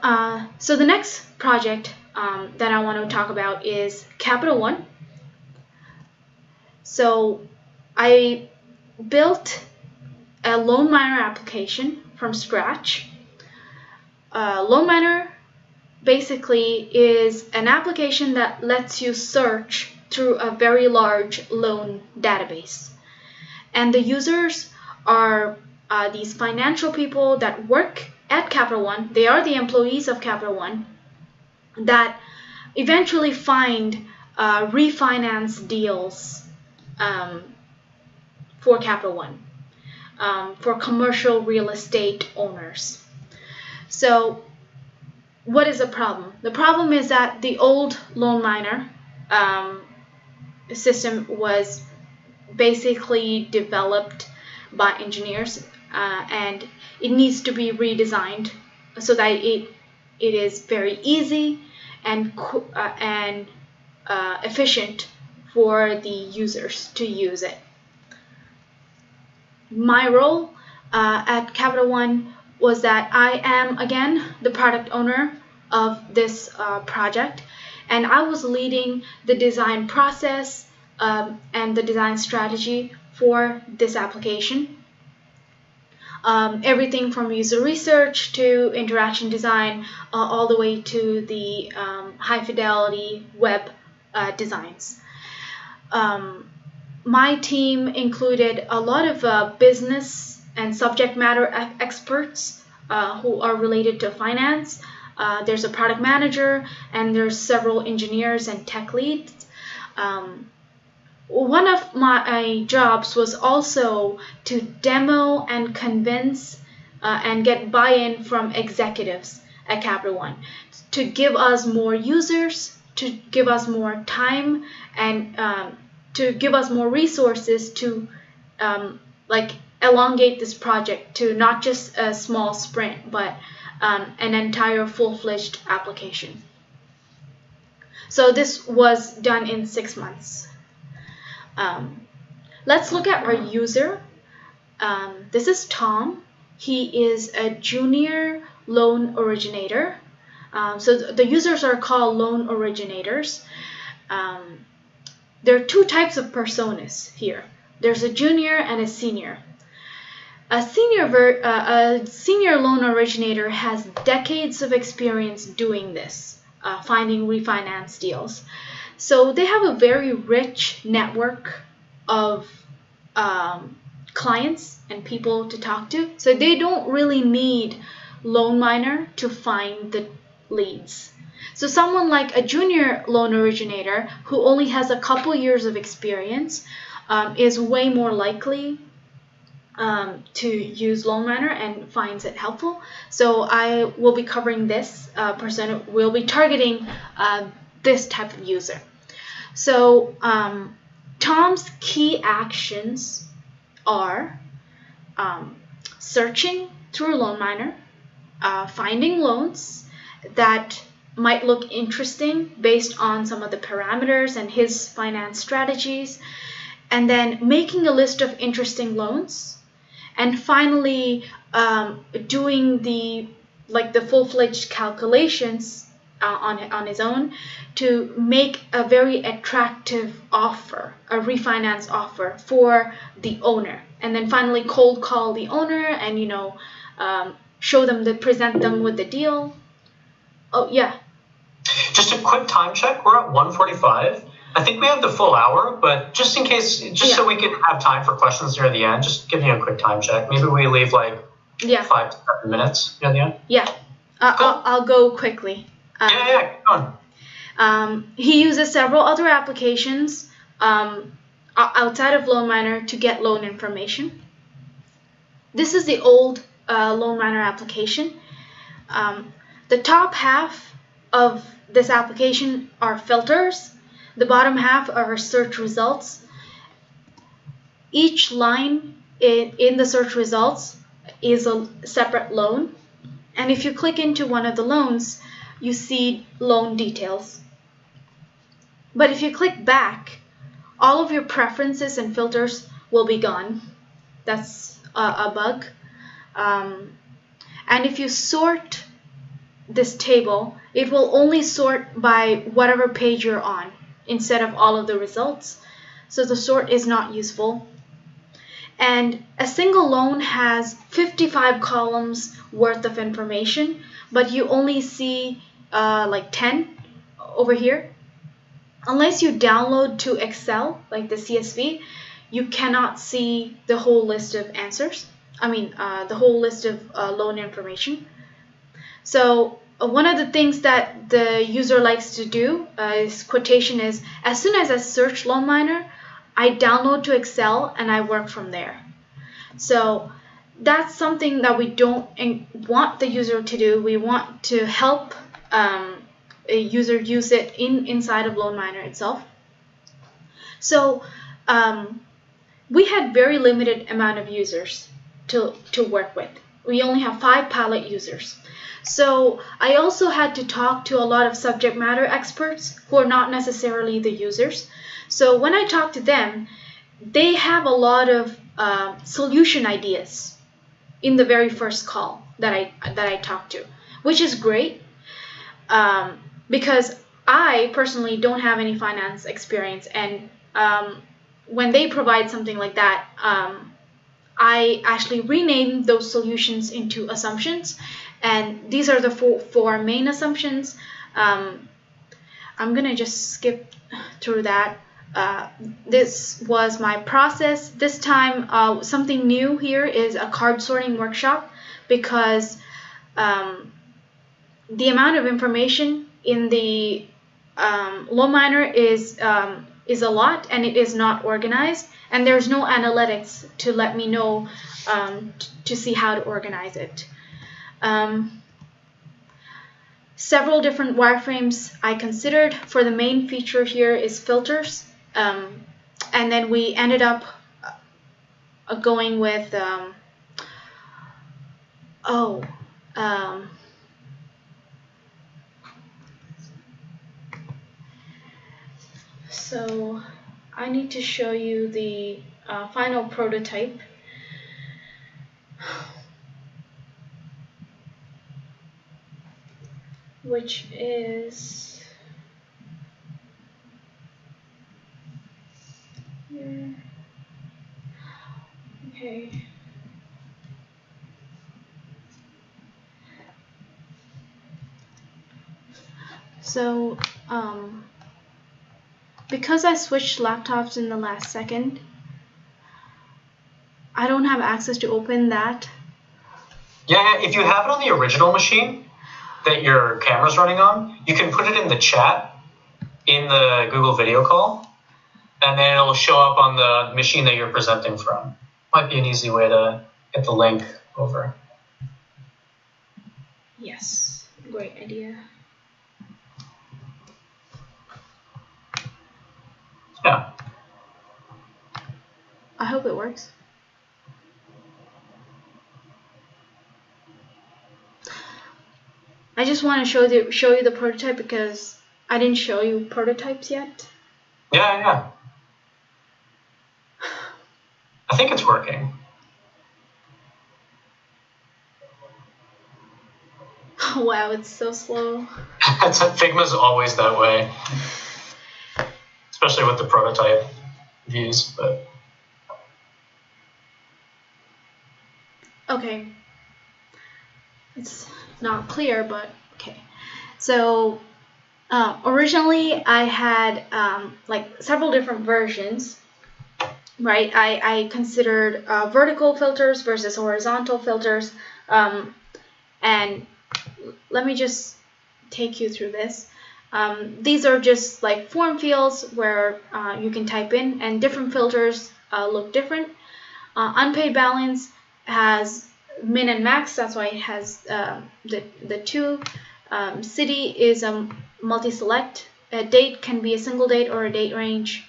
So the next project that I want to talk about is Capital One. So I built a Loan Miner application from scratch. Loan Miner basically is an application that lets you search through a very large loan database. And the users are these financial people that work at Capital One. They are the employees of Capital One that eventually find refinance deals for Capital One, for commercial real estate owners. So what is the problem? The problem is that the old Loan Miner system was basically developed by engineers, and it needs to be redesigned so that it is very easy and efficient for the users to use it. My role at Capital One was that I am again the product owner of this project, and I was leading the design process and the design strategy for this application. Everything from user research to interaction design, all the way to the high fidelity web designs. My team included a lot of business and subject matter experts who are related to finance. There's a product manager, and there's several engineers and tech leads. One of my jobs was also to demo and convince and get buy-in from executives at Capital One to give us more users, to give us more time, and to give us more resources to elongate this project to not just a small sprint, but an entire full-fledged application. So this was done in 6 months. Let's look at our user. This is Tom. He is a junior loan originator. So the users are called loan originators. There are two types of personas here. There's a junior and a senior. A senior loan originator has decades of experience doing this, finding refinance deals. So they have a very rich network of clients and people to talk to. So they don't really need Loan Miner to find the leads. So someone like a junior loan originator who only has a couple years of experience is way more likely to use Loan Miner and finds it helpful. So I will be covering this person. We'll be targeting this type of user. So Tom's key actions are searching through Loan Miner, finding loans that might look interesting based on some of the parameters and his finance strategies, and then making a list of interesting loans, and finally doing the full-fledged calculations on his own to make a very attractive offer, a refinance offer for the owner, and then finally cold call the owner and show them, present them with the deal. Oh yeah. Just a quick time check. We're at 1:45. I think we have the full hour, but just in case, so we can have time for questions near the end, just give me a quick time check. Maybe we leave 5 to 7 minutes near the end. Yeah. Cool. I'll go quickly. Go on. He uses several other applications outside of Loan Miner to get loan information. This is the old Loan Miner application. The top half of this application are filters. The bottom half are search results. Each line in the search results is a separate loan. And if you click into one of the loans, you see loan details. But if you click back, all of your preferences and filters will be gone. That's a bug. And if you sort this table, it will only sort by whatever page you're on instead of all of the results. So the sort is not useful. And a single loan has 55 columns worth of information, but you only see like 10 over here. Unless you download to Excel, like the CSV, you cannot see the whole list of answers. The whole list of loan information. So one of the things that the user likes to do is quotation is, as soon as I search LoanMiner, I download to Excel and I work from there. So that's something that we don't want the user to do. We want to help a user use it inside of LoanMiner itself. So we had very limited amount of users to work with. We only have 5 pilot users. So I also had to talk to a lot of subject matter experts who are not necessarily the users. So when I talk to them, they have a lot of solution ideas in the very first call that I talked to, which is great because I personally don't have any finance experience, and when they provide something like that, I actually rename those solutions into assumptions, and these are the four main assumptions. I'm gonna just skip through that. This was my process. This time something new here is a card sorting workshop, because the amount of information in the LoanMiner is a lot, and it is not organized, and there's no analytics to let me know to see how to organize it. Several different wireframes I considered. For the main feature here is filters, and then we ended up going with so I need to show you the final prototype. Which is here. Okay. So because I switched laptops in the last second, I don't have access to open that. Yeah, if you have it on the original machine that your camera's running on, you can put it in the chat in the Google video call, and then it'll show up on the machine that you're presenting from. Might be an easy way to get the link over. Yes, great idea. Yeah. I hope it works. I just want to show you the prototype because I didn't show you prototypes yet. Yeah. I think it's working. Oh, wow, it's so slow. Figma's always that way, especially with the prototype views. But okay, it's not clear, but okay. So originally I had like several different versions, right? I considered vertical filters versus horizontal filters, and let me just take you through this. These are just like form fields where you can type in, and different filters look different. Unpaid balance has min and max, that's why it has the two. City is a multi-select. A date can be a single date or a date range.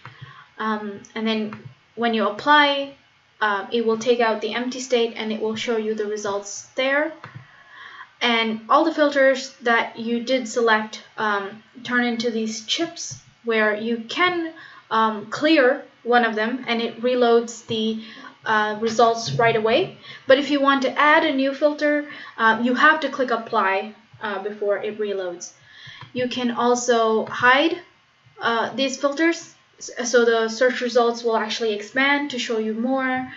And then when you apply, it will take out the empty state and it will show you the results there. And all the filters that you did select turn into these chips where you can clear one of them and it reloads the results right away. But if you want to add a new filter, you have to click apply before it reloads. You can also hide these filters, so the search results will actually expand to show you more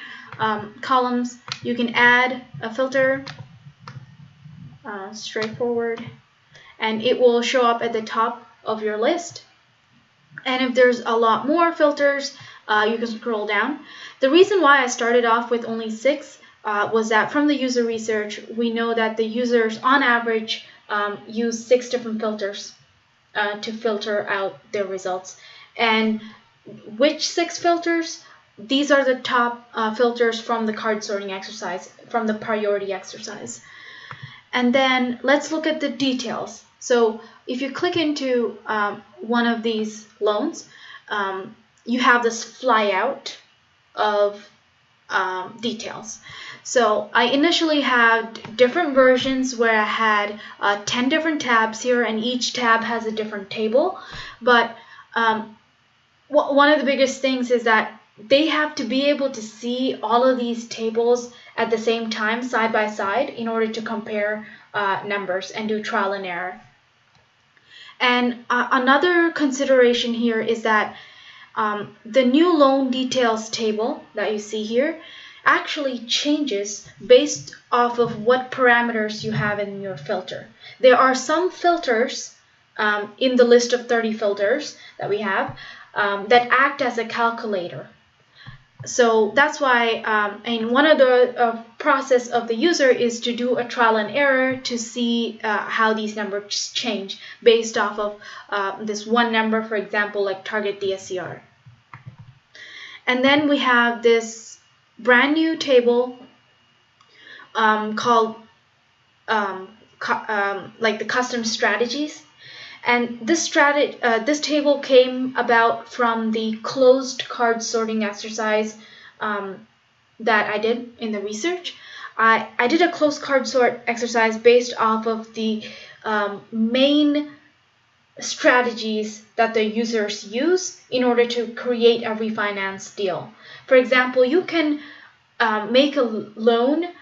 columns. You can add a filter, straightforward, and it will show up at the top of your list. And if there's a lot more filters, you can scroll down. The reason why I started off with only 6 was that from the user research, we know that the users on average use 6 different filters to filter out their results. And which 6 filters? These are the top filters from the card sorting exercise, from the priority exercise. And then let's look at the details. So if you click into one of these loans, you have this flyout of details. So I initially had different versions where I had 10 different tabs here, and each tab has a different table. But one of the biggest things is that they have to be able to see all of these tables at the same time, side by side, in order to compare numbers and do trial and error. And another consideration here is that the new loan details table that you see here actually changes based off of what parameters you have in your filter. There are some filters in the list of 30 filters that we have that act as a calculator. So that's why and one of the process of the user is to do a trial and error to see how these numbers change based off of this one number, for example, like target DSCR. And then we have this brand new table called like the custom strategies. And this table came about from the closed card sorting exercise that I did in the research. I did a closed card sort exercise based off of the main strategies that the users use in order to create a refinance deal. For example, you can make a loan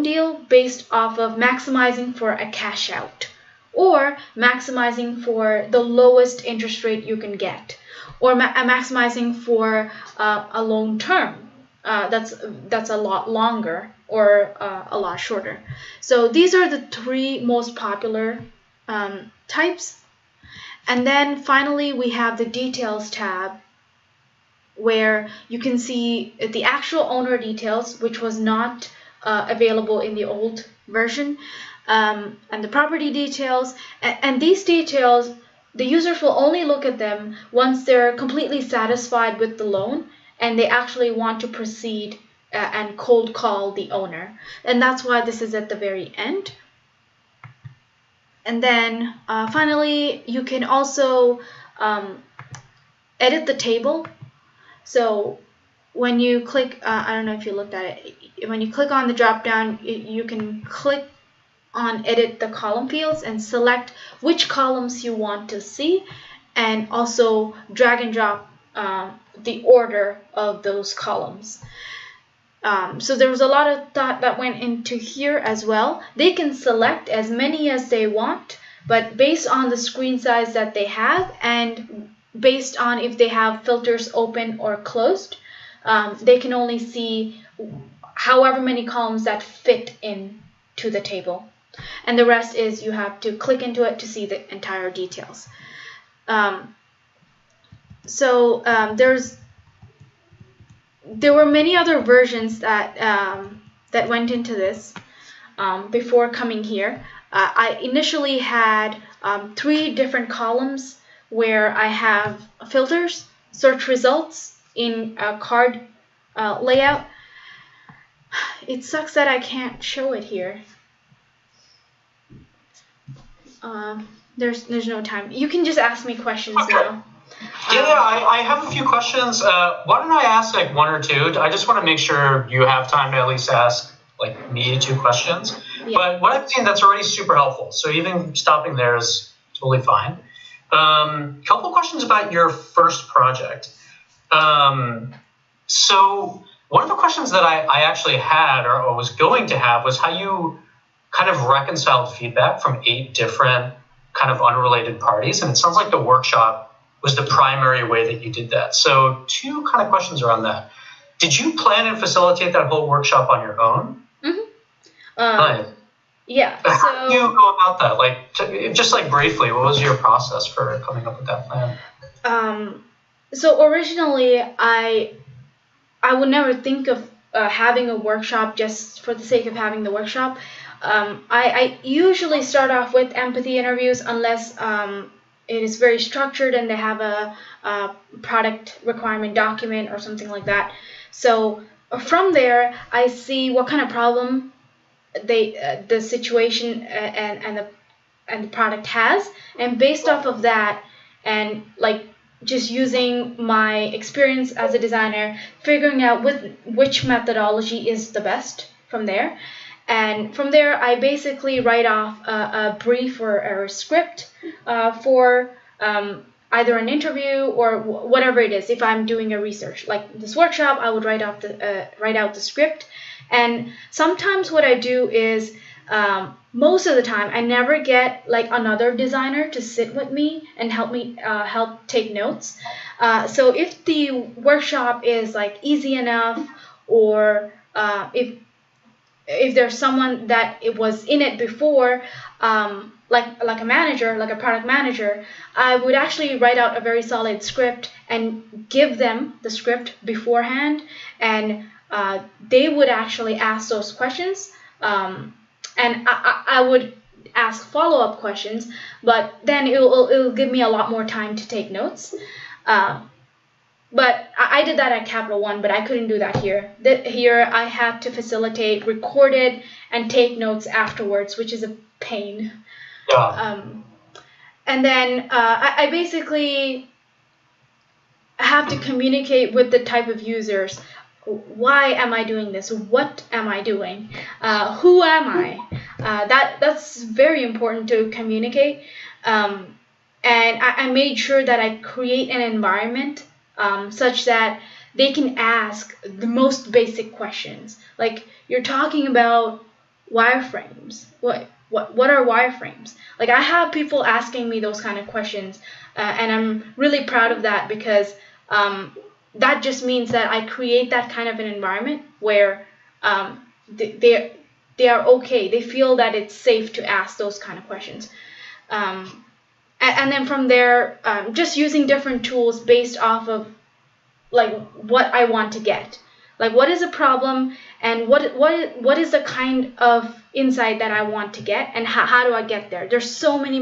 deal based off of maximizing for a cash out, or maximizing for the lowest interest rate you can get, or maximizing for a loan term that's a lot longer or a lot shorter. So these are the 3 most popular types. And then finally we have the details tab, where you can see the actual owner details, which was not available in the old version. And the property details, and these details, the users will only look at them once they're completely satisfied with the loan and they actually want to proceed and cold call the owner. And that's why this is at the very end. And then finally, you can also edit the table. So when you click, I don't know if you looked at it, when you click on the drop down, you can click on edit the column fields and select which columns you want to see, and also drag and drop the order of those columns. So there was a lot of thought that went into here as well. They can select as many as they want, but based on the screen size that they have and based on if they have filters open or closed, they can only see however many columns that fit into the table. And the rest is you have to click into it to see the entire details. There were many other versions that went into this before coming here. I initially had 3 different columns where I have filters, search results in a card layout. It sucks that I can't show it here. There's no time. You can just ask me questions now. Yeah, I have a few questions. Why don't I ask like 1 or 2? I just want to make sure you have time to at least ask like me 2 questions. Yeah. But what I've seen, that's already super helpful. So even stopping there is totally fine. Couple questions about your first project. So one of the questions that I actually had or was going to have was how you kind of reconciled feedback from 8 different kind of unrelated parties. And it sounds like the workshop was the primary way that you did that. So 2 kind of questions around that. Did you plan and facilitate that whole workshop on your own? Nice. Yeah. How do you go about that? Like, just like briefly, what was your process for coming up with that plan? So originally, I would never think of having a workshop just for the sake of having the workshop. I usually start off with empathy interviews unless it is very structured and they have a product requirement document or something like that. So from there, I see what kind of problem the situation and the product has, and based off of that, and like just using my experience as a designer, figuring out which methodology is the best from there. And from there, I basically write off a brief or a script for either an interview or whatever it is. If I'm doing a research like this workshop, I would write out the script. And sometimes what I do is, most of the time, I never get like another designer to sit with me and help take notes. So if the workshop is like easy enough, or if there's someone that it was in it before, like a manager, like a product manager, I would actually write out a very solid script and give them the script beforehand, and they would actually ask those questions, and I would ask follow-up questions, but then it'll give me a lot more time to take notes. But I did that at Capital One, but I couldn't do that here. Here I had to facilitate, record it, and take notes afterwards, which is a pain. Yeah. And then I basically have to communicate with the type of users. Why am I doing this? What am I doing? Who am I? That's very important to communicate. And I made sure that I create an environment such that they can ask the most basic questions. Like, you're talking about wireframes. What are wireframes? Like, I have people asking me those kind of questions, and I'm really proud of that, because that just means that I create that kind of an environment where they are okay. They feel that it's safe to ask those kind of questions. And then from there, just using different tools based off of like what I want to get. Like, what is a problem, and what is the kind of insight that I want to get, and how do I get there? There's so many